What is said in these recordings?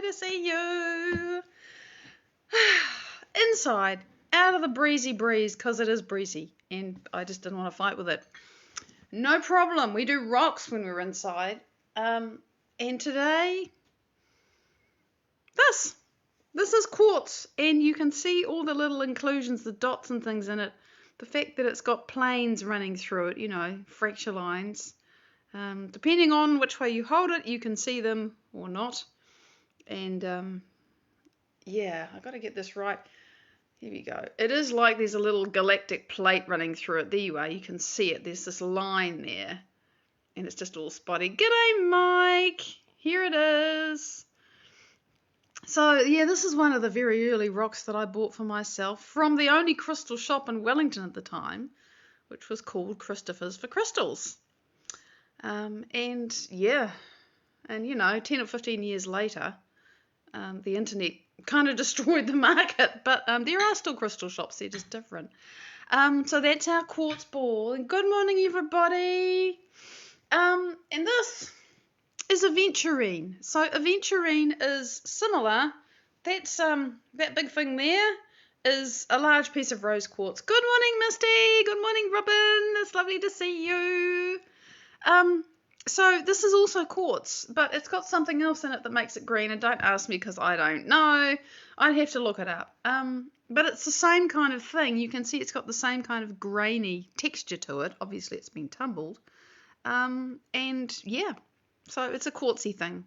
lovely to see you. Inside, out of the breezy breeze, because it is breezy, and I just didn't want to fight with it. No problem, we do rocks when we're inside. And today, this is quartz, and you can see all the little inclusions, the dots and things in it. The fact that it's got planes running through it, fracture lines. Depending on which way you hold it, you can see them or not. And yeah, I've got to get this right. Here we go. It is like there's a little galactic plate running through it. There you are. You can see it. There's this line there. And it's just all spotty. G'day, Mike. Here it is. So, yeah, this is one of the very early rocks that I bought for myself from the only crystal shop in Wellington at the time, which was called Christopher's for Crystals. And, yeah, and, 10 or 15 years later, the internet kind of destroyed the market, but there are still crystal shops, they're just different. So that's our quartz ball, and good morning, everybody. And this is aventurine. So aventurine is similar. That's that big thing there is a large piece of rose quartz. Good morning, Misty. Good morning, Robin. It's lovely to see you. So this is also quartz, but it's got something else in it that makes it green, and don't ask me because I don't know. I'd have to look it up. But it's the same kind of thing. You can see it's got the same kind of grainy texture to it. Obviously it's been tumbled. And yeah, so it's a quartzy thing,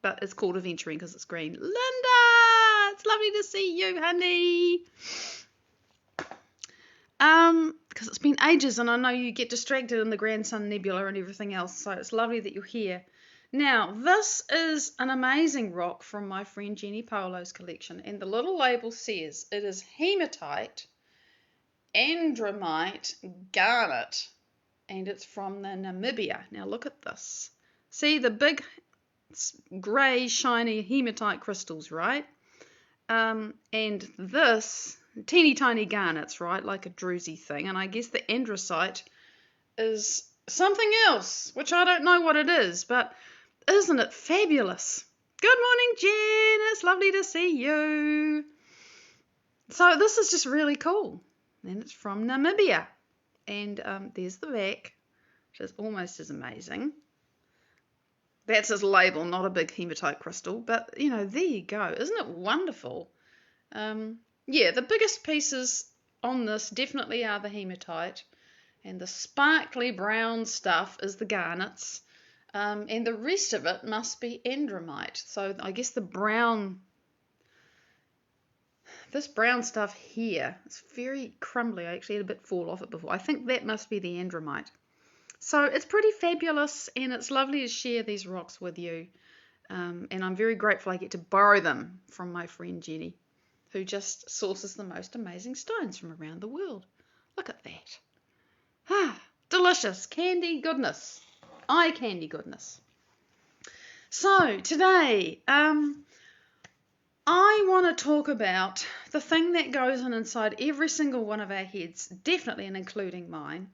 but it's called aventurine because it's green. Linda, it's lovely to see you, honey. Because it's been ages, and I know you get distracted in the Grandson Nebula and everything else, so it's lovely that you're here. Now, this is an amazing rock from my friend Jenny Polo's collection, and the little label says it is hematite, andromite, garnet, and it's from the Namibia. Now, look at this. See the big grey, shiny hematite crystals, right? And this teeny tiny garnets, right, like a druzy thing, and I guess the andesite is something else, which I don't know what it is, but isn't it fabulous? Good morning, Jen. It's lovely to see you. So this is just really cool, and it's from Namibia, and there's the back, which is almost as amazing. That's his label, not a big hematite crystal, but there you go. Isn't it wonderful? Yeah, the biggest pieces on this definitely are the hematite, and the sparkly brown stuff is the garnets, and the rest of it must be andromite. So I guess this brown stuff here, it's very crumbly. I actually had a bit fall off it before. I think that must be the andromite. So it's pretty fabulous, and it's lovely to share these rocks with you, and I'm very grateful I get to borrow them from my friend Jenny, who just sources the most amazing stones from around the world. Look at that. Ah, delicious candy goodness. Eye candy goodness. So today, I want to talk about the thing that goes on inside every single one of our heads, definitely and including mine.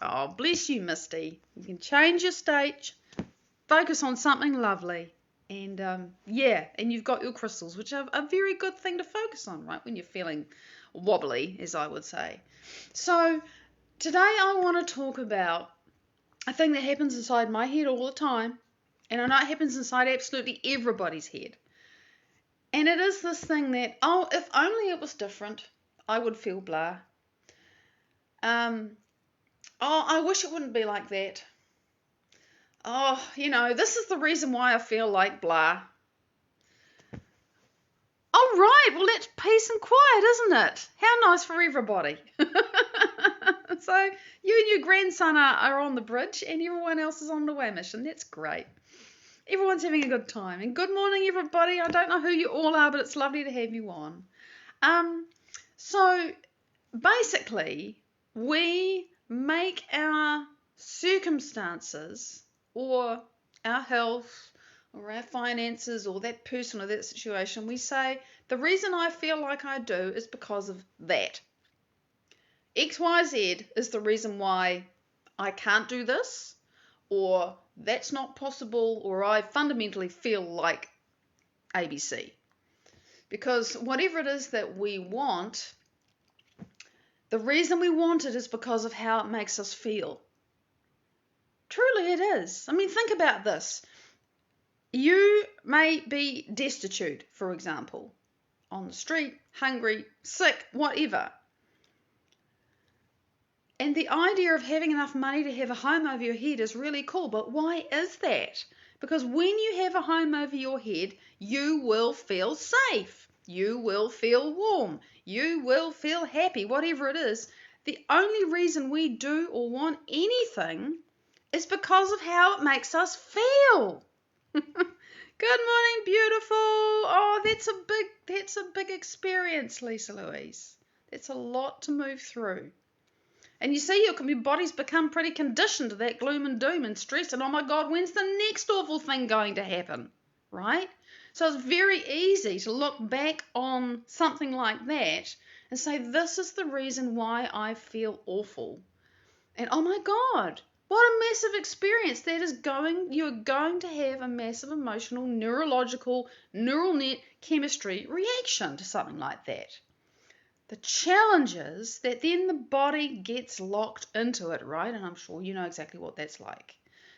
Oh, bless you, Misty. You can change your stage, focus on something lovely. And yeah, and you've got your crystals, which are a very good thing to focus on, right, when you're feeling wobbly, as I would say. So today I want to talk about a thing that happens inside my head all the time, and I know it happens inside absolutely everybody's head. And it is this thing that, if only it was different, I would feel blah. I wish it wouldn't be like that. This is the reason why I feel like blah. Oh, right, well, that's peace and quiet, isn't it? How nice for everybody. So you and your grandson are on the bridge, and everyone else is on the way mission. That's great. Everyone's having a good time. And good morning, everybody. I don't know who you all are, but it's lovely to have you on. So basically, we make our circumstances or our health or our finances or that person or that situation, we say, the reason I feel like I do is because of that. XYZ is the reason why I can't do this, or that's not possible, or I fundamentally feel like ABC. Because whatever it is that we want, the reason we want it is because of how it makes us feel. Truly it is. I mean, think about this. You may be destitute, for example, on the street, hungry, sick, whatever. And the idea of having enough money to have a home over your head is really cool. But why is that? Because when you have a home over your head, you will feel safe. You will feel warm. You will feel happy, whatever it is. The only reason we do or want anything is because of how it makes us feel. Good morning, beautiful. Oh, that's a big experience, Lisa Louise. That's a lot to move through. And you see, your body's become pretty conditioned to that gloom and doom and stress, and oh my God, when's the next awful thing going to happen, right? So it's very easy to look back on something like that and say, this is the reason why I feel awful. And oh my God, what a massive experience that is you're going to have a massive emotional, neurological, neural net chemistry reaction to something like that. The challenge is that then the body gets locked into it, right? And I'm sure you know exactly what that's like.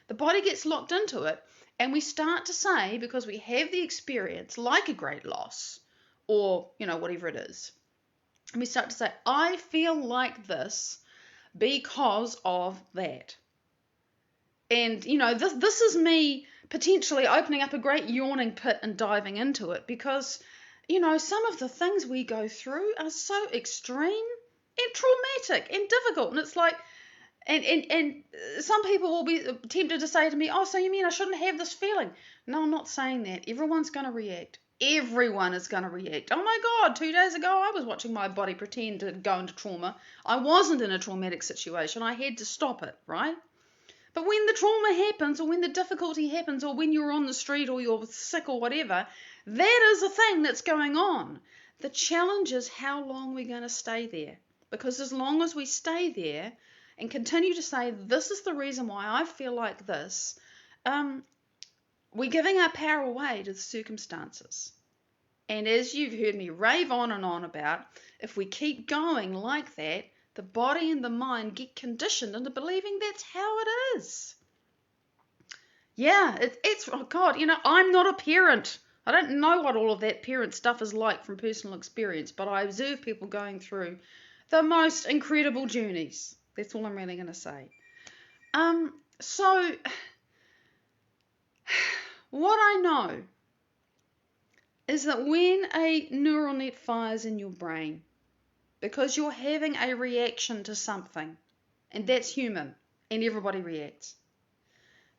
The body gets locked into it, and we start to say, because we have the experience, like a great loss, or, whatever it is, and we start to say, I feel like this because of that. And, this is me potentially opening up a great yawning pit and diving into it, because some of the things we go through are so extreme and traumatic and difficult. And it's like, and some people will be tempted to say to me, oh, so you mean I shouldn't have this feeling? No, I'm not saying that. Everyone's going to react. Everyone is going to react. Oh my God, 2 days ago I was watching my body pretend to go into trauma. I wasn't in a traumatic situation. I had to stop it, right? But when the trauma happens, or when the difficulty happens, or when you're on the street or you're sick or whatever, that is a thing that's going on. The challenge is how long we're going to stay there. Because as long as we stay there and continue to say, this is the reason why I feel like this, we're giving our power away to the circumstances. And as you've heard me rave on and on about, if we keep going like that, the body and the mind get conditioned into believing that's how it is. Yeah, it's oh God, I'm not a parent. I don't know what all of that parent stuff is like from personal experience, but I observe people going through the most incredible journeys. That's all I'm really going to say. So what I know is that when a neural net fires in your brain, because you're having a reaction to something, and that's human, and everybody reacts,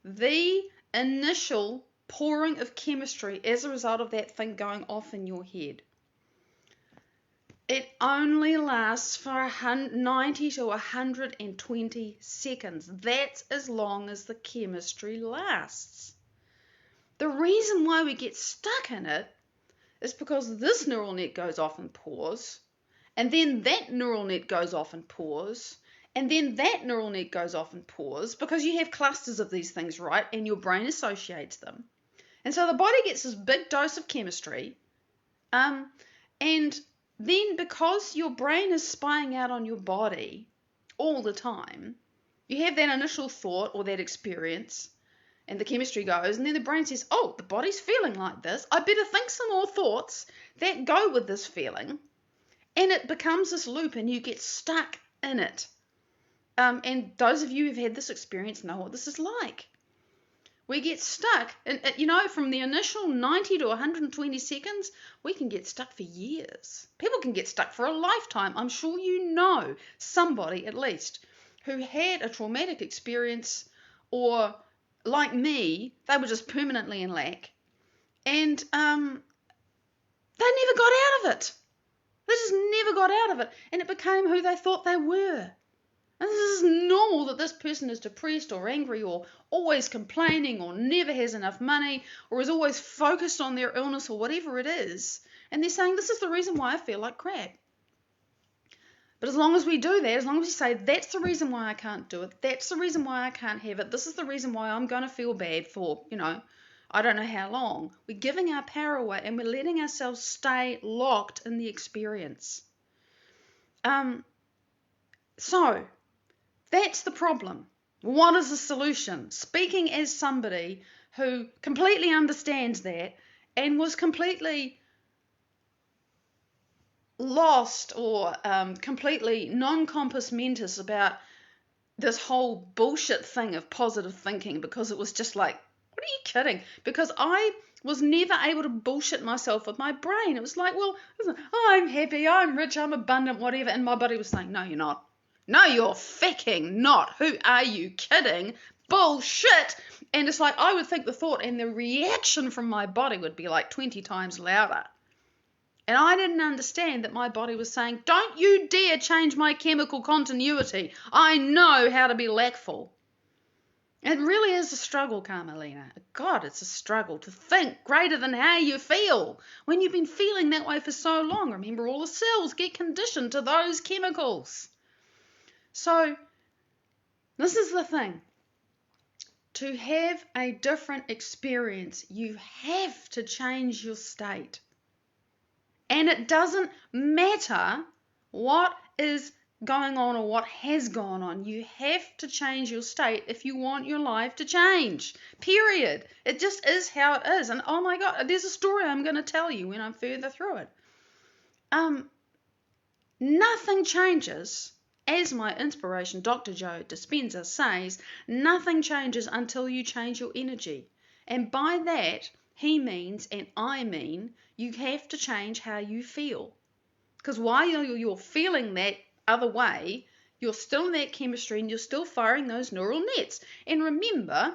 the initial pouring of chemistry as a result of that thing going off in your head, it only lasts for 90 to 120 seconds. That's as long as the chemistry lasts. The reason why we get stuck in it is because this neural net goes off and pours, and then that neural net goes off and pours, and then that neural net goes off and pours, because you have clusters of these things, right? And your brain associates them. And so the body gets this big dose of chemistry, and then because your brain is spying out on your body all the time, you have that initial thought or that experience, and the chemistry goes, and then the brain says, oh, the body's feeling like this. I better think some more thoughts that go with this feeling. And it becomes this loop, and you get stuck in it. And those of you who've had this experience know what this is like. We get stuck, and from the initial 90 to 120 seconds, we can get stuck for years. People can get stuck for a lifetime. I'm sure you know somebody, at least, who had a traumatic experience, or like me, they were just permanently in lack, and they never got out of it. They just never got out of it, and it became who they thought they were. And this is normal that this person is depressed or angry or always complaining or never has enough money or is always focused on their illness or whatever it is. And they're saying, this is the reason why I feel like crap. But as long as we do that, as long as we say, that's the reason why I can't do it, that's the reason why I can't have it, this is the reason why I'm going to feel bad for, I don't know how long. We're giving our power away and we're letting ourselves stay locked in the experience. So that's the problem. What is the solution? Speaking as somebody who completely understands that and was completely lost or completely non-compos mentis about this whole bullshit thing of positive thinking, because it was just like, what are you kidding? Because I was never able to bullshit myself with my brain. It was like, well, I'm happy, I'm rich, I'm abundant, whatever. And my body was saying, no, you're not. No, you're fucking not. Who are you kidding? Bullshit. And it's like, I would think the thought and the reaction from my body would be like 20 times louder. And I didn't understand that my body was saying, don't you dare change my chemical continuity. I know how to be lackful. It really is a struggle, Carmelina. God, it's a struggle to think greater than how you feel when you've been feeling that way for so long. Remember, all the cells get conditioned to those chemicals. So this is the thing. To have a different experience, you have to change your state. And it doesn't matter what is going on or what has gone on. You have to change your state if you want your life to change. Period. It just is how it is. And oh my God, there's a story I'm going to tell you when I'm further through it. Nothing changes, as my inspiration, Dr. Joe Dispenza, says, nothing changes until you change your energy. And by that, he means, and I mean, you have to change how you feel. Because while you're feeling that other way, you're still in that chemistry and you're still firing those neural nets. And remember,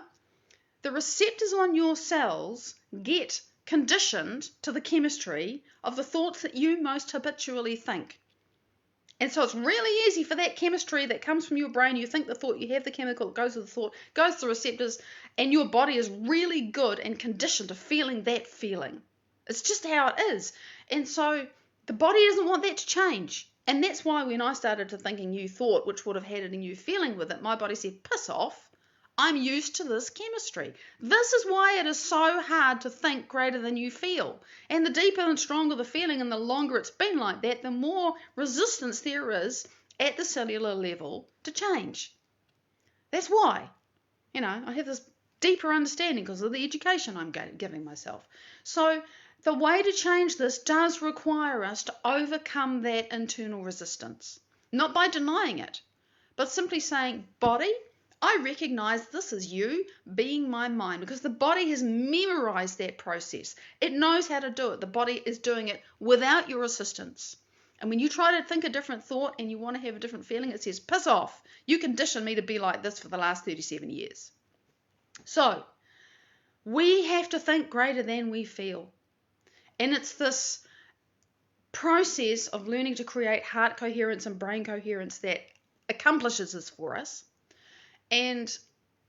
the receptors on your cells get conditioned to the chemistry of the thoughts that you most habitually think. And so it's really easy for that chemistry that comes from your brain. You think the thought, you have the chemical, it goes to the thought, goes to the receptors, and your body is really good and conditioned to feeling that feeling. It's just how it is. And so the body doesn't want that to change. And that's why when I started to think a new thought, which would have had a new feeling with it, my body said, piss off. I'm used to this chemistry. This is why it is so hard to think greater than you feel. And the deeper and stronger the feeling and the longer it's been like that, the more resistance there is at the cellular level to change. That's why, I have this deeper understanding because of the education I'm giving myself. So the way to change this does require us to overcome that internal resistance. Not by denying it, but simply saying, body, I recognize this is you being my mind, because the body has memorized that process. It knows how to do it. The body is doing it without your assistance. And when you try to think a different thought and you want to have a different feeling, it says, piss off. You conditioned me to be like this for the last 37 years. So we have to think greater than we feel. And it's this process of learning to create heart coherence and brain coherence that accomplishes this for us. And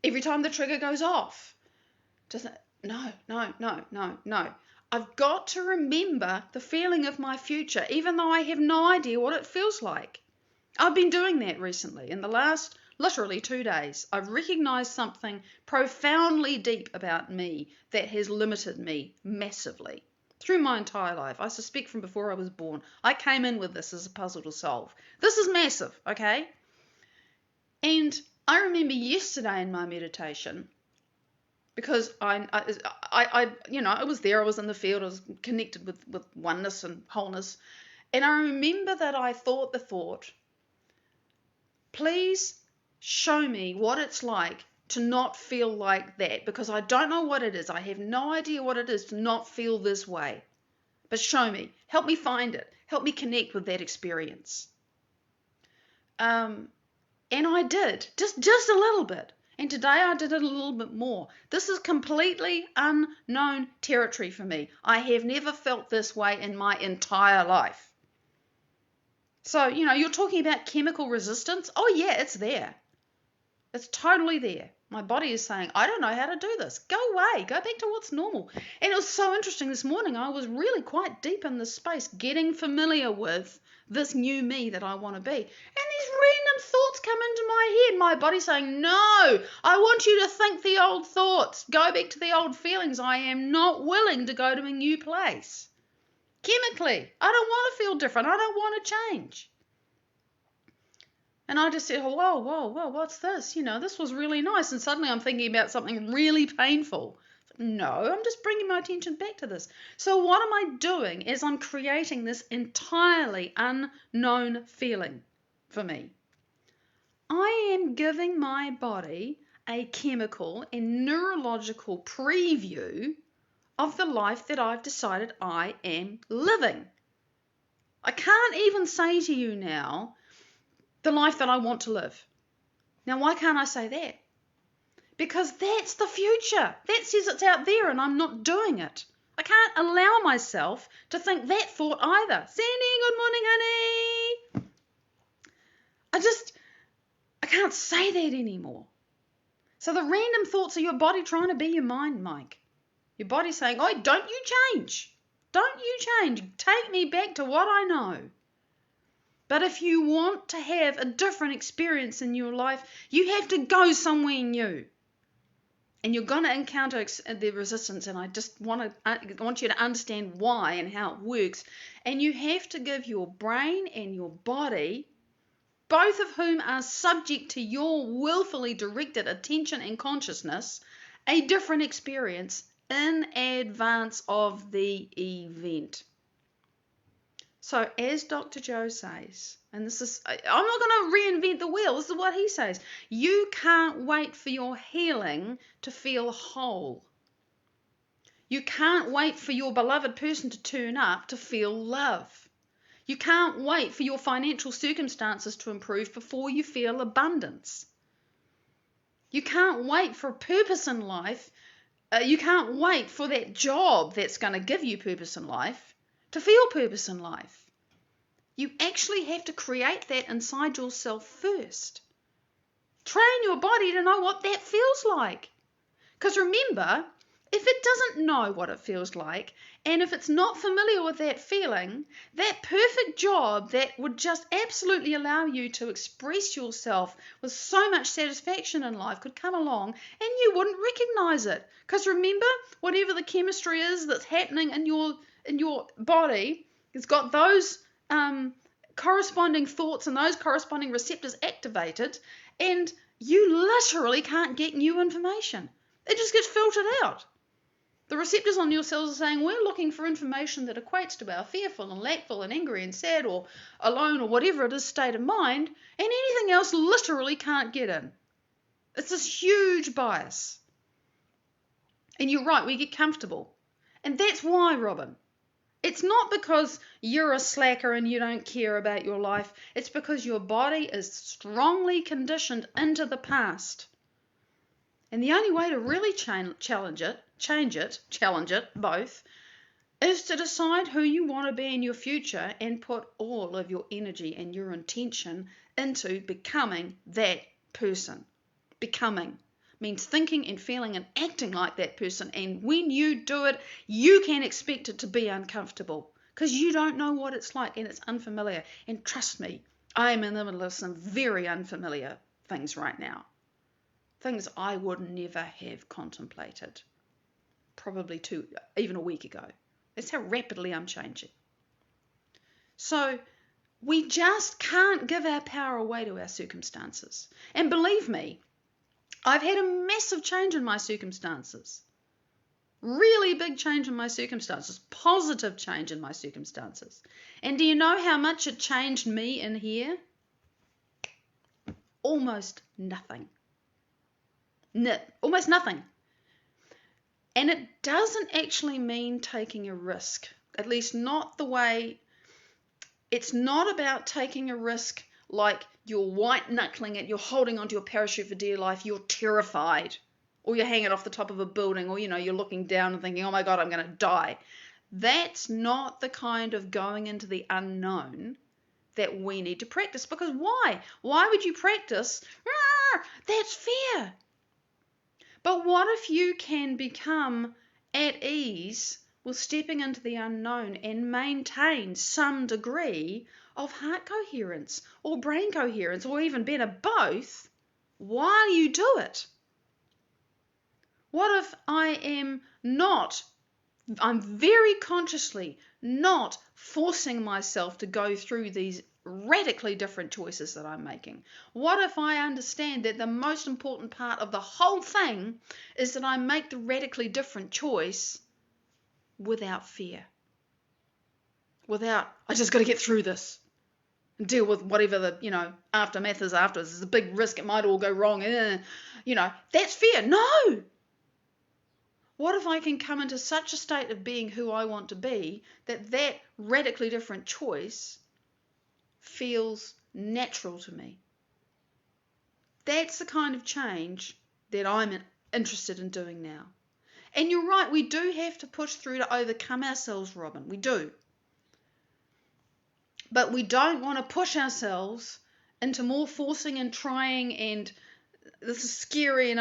every time the trigger goes off, just no. I've got to remember the feeling of my future, even though I have no idea what it feels like. I've been doing that recently. In the last literally 2 days, I've recognized something profoundly deep about me that has limited me massively through my entire life. I suspect from before I was born. I came in with this as a puzzle to solve. This is massive, okay? And I remember yesterday in my meditation, because I was there, I was in the field, I was connected with oneness and wholeness, and I remember that I thought the thought, please show me what it's like to not feel like that, because I don't know what it is. I have no idea what it is to not feel this way. But show me, help me find it, help me connect with that experience. And I did, just a little bit. And today I did it a little bit more. This is completely unknown territory for me. I have never felt this way in my entire life. So, you're talking about chemical resistance. Oh yeah, it's there. It's totally there. My body is saying, I don't know how to do this. Go away. Go back to what's normal. And it was so interesting this morning. I was really quite deep in this space, getting familiar with this new me that I want to be. And these random thoughts come into my head. My body's saying, no, I want you to think the old thoughts. Go back to the old feelings. I am not willing to go to a new place. Chemically, I don't want to feel different. I don't want to change. And I just said, whoa, what's this? This was really nice. And suddenly I'm thinking about something really painful. No, I'm just bringing my attention back to this. So what am I doing is I'm creating this entirely unknown feeling for me. I am giving my body a chemical and neurological preview of the life that I've decided I am living. I can't even say to you now the life that I want to live. Now, why can't I say that? Because that's the future. That says it's out there and I'm not doing it. I can't allow myself to think that thought either. Sandy, good morning, honey. I can't say that anymore. So the random thoughts are your body trying to be your mind, Mike. Your body's saying, oh, don't you change. Don't you change. Take me back to what I know. But if you want to have a different experience in your life, you have to go somewhere new. And you're going to encounter the resistance, and I just want you to understand why and how it works. And you have to give your brain and your body, both of whom are subject to your willfully directed attention and consciousness, a different experience in advance of the event. So as Dr. Joe says, and I'm not going to reinvent the wheel, this is what he says, you can't wait for your healing to feel whole. You can't wait for your beloved person to turn up to feel love. You can't wait for your financial circumstances to improve before you feel abundance. You can't wait for a purpose in life. You can't wait for that job that's going to give you purpose in life to feel purpose in life. You actually have to create that inside yourself first. Train your body to know what that feels like. Because remember, if it doesn't know what it feels like, and if it's not familiar with that feeling, that perfect job that would just absolutely allow you to express yourself with so much satisfaction in life could come along and you wouldn't recognize it. Because remember, whatever the chemistry is that's happening in your body, it's got those corresponding thoughts and those corresponding receptors activated, and you literally can't get new information. It just gets filtered out. The receptors on your cells are saying, we're looking for information that equates to our fearful and lackful and angry and sad or alone or whatever it is state of mind, and anything else literally can't get in. It's this huge bias. And you're right, we get comfortable. And that's why, Robin. It's not because you're a slacker and you don't care about your life. It's because your body is strongly conditioned into the past. And the only way to really challenge it, both, is to decide who you want to be in your future and put all of your energy and your intention into becoming that person. Becoming means thinking and feeling and acting like that person. And when you do it, you can expect it to be uncomfortable because you don't know what it's like and it's unfamiliar. And trust me, I am in the middle of some very unfamiliar things right now. Things I would never have contemplated, probably even a week ago. That's how rapidly I'm changing. So we just can't give our power away to our circumstances. And believe me, I've had a massive change in my circumstances. Really big change in my circumstances. Positive change in my circumstances. And do you know how much it changed me in here? Almost nothing. Almost nothing. And it doesn't actually mean taking a risk. At least not the way. It's not about taking a risk like you're white knuckling it, you're holding onto your parachute for dear life, you're terrified, or you're hanging off the top of a building, or you're looking down and thinking, oh my God, I'm going to die. That's not the kind of going into the unknown that we need to practice. Because why? Why would you practice? That's fear. But what if you can become at ease with stepping into the unknown and maintain some degree of heart coherence or brain coherence or even better, both, while you do it? What if I'm very consciously not forcing myself to go through these radically different choices that I'm making? What if I understand that the most important part of the whole thing is that I make the radically different choice without fear? Without, I just got to get through this and deal with whatever the, aftermath is afterwards. There's a big risk, it might all go wrong. That's fear. No! What if I can come into such a state of being who I want to be that radically different choice feels natural to me? That's the kind of change that I'm interested in doing now. And you're right, we do have to push through to overcome ourselves, Robin. We do. But we don't want to push ourselves into more forcing and trying, and this is scary, and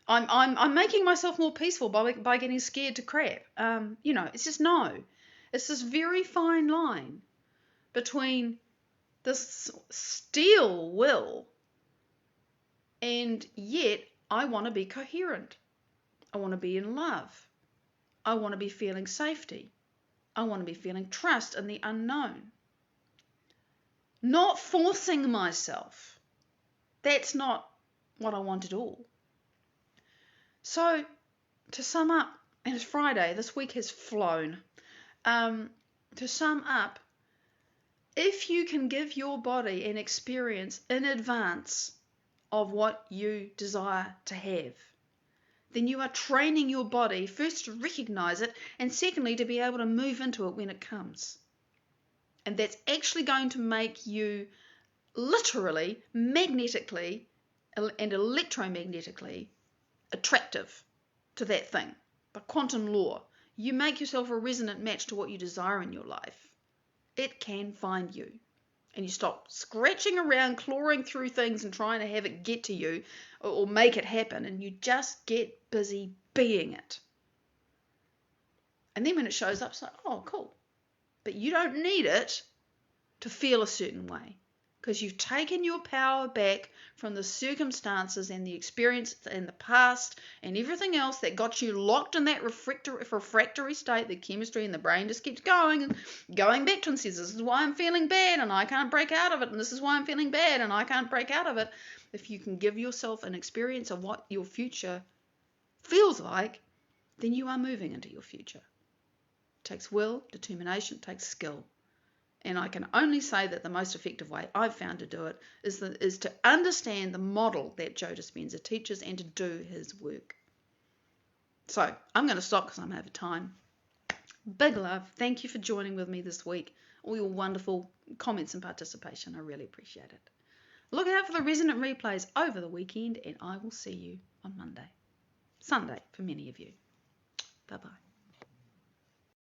I'm making myself more peaceful by getting scared to crap. It's just no. It's this very fine line between this steel will and yet I want to be coherent. I want to be in love. I want to be feeling safety. I want to be feeling trust in the unknown. Not forcing myself. That's not what I want at all. So, to sum up, and it's Friday, this week has flown. To sum up, if you can give your body an experience in advance of what you desire to have, then you are training your body first to recognize it, and secondly to be able to move into it when it comes. And that's actually going to make you literally, magnetically, and electromagnetically attractive to that thing. By quantum law, you make yourself a resonant match to what you desire in your life. It can find you. And you stop scratching around, clawing through things and trying to have it get to you or make it happen, and you just get busy being it. And then when it shows up, it's like, oh, cool. But you don't need it to feel a certain way, because you've taken your power back from the circumstances and the experience in the past and everything else that got you locked in that refractory state. The chemistry in the brain just keeps going and going back to and says, this is why I'm feeling bad and I can't break out of it, and this is why I'm feeling bad and I can't break out of it. If you can give yourself an experience of what your future feels like, then you are moving into your future. It takes will, determination, it takes skill. And I can only say that the most effective way I've found to do it is to understand the model that Joe Dispenza teaches and to do his work. So I'm going to stop because I'm over time. Big love. Thank you for joining with me this week. All your wonderful comments and participation. I really appreciate it. Look out for the resonant replays over the weekend, and I will see you on Monday. Sunday for many of you. Bye-bye.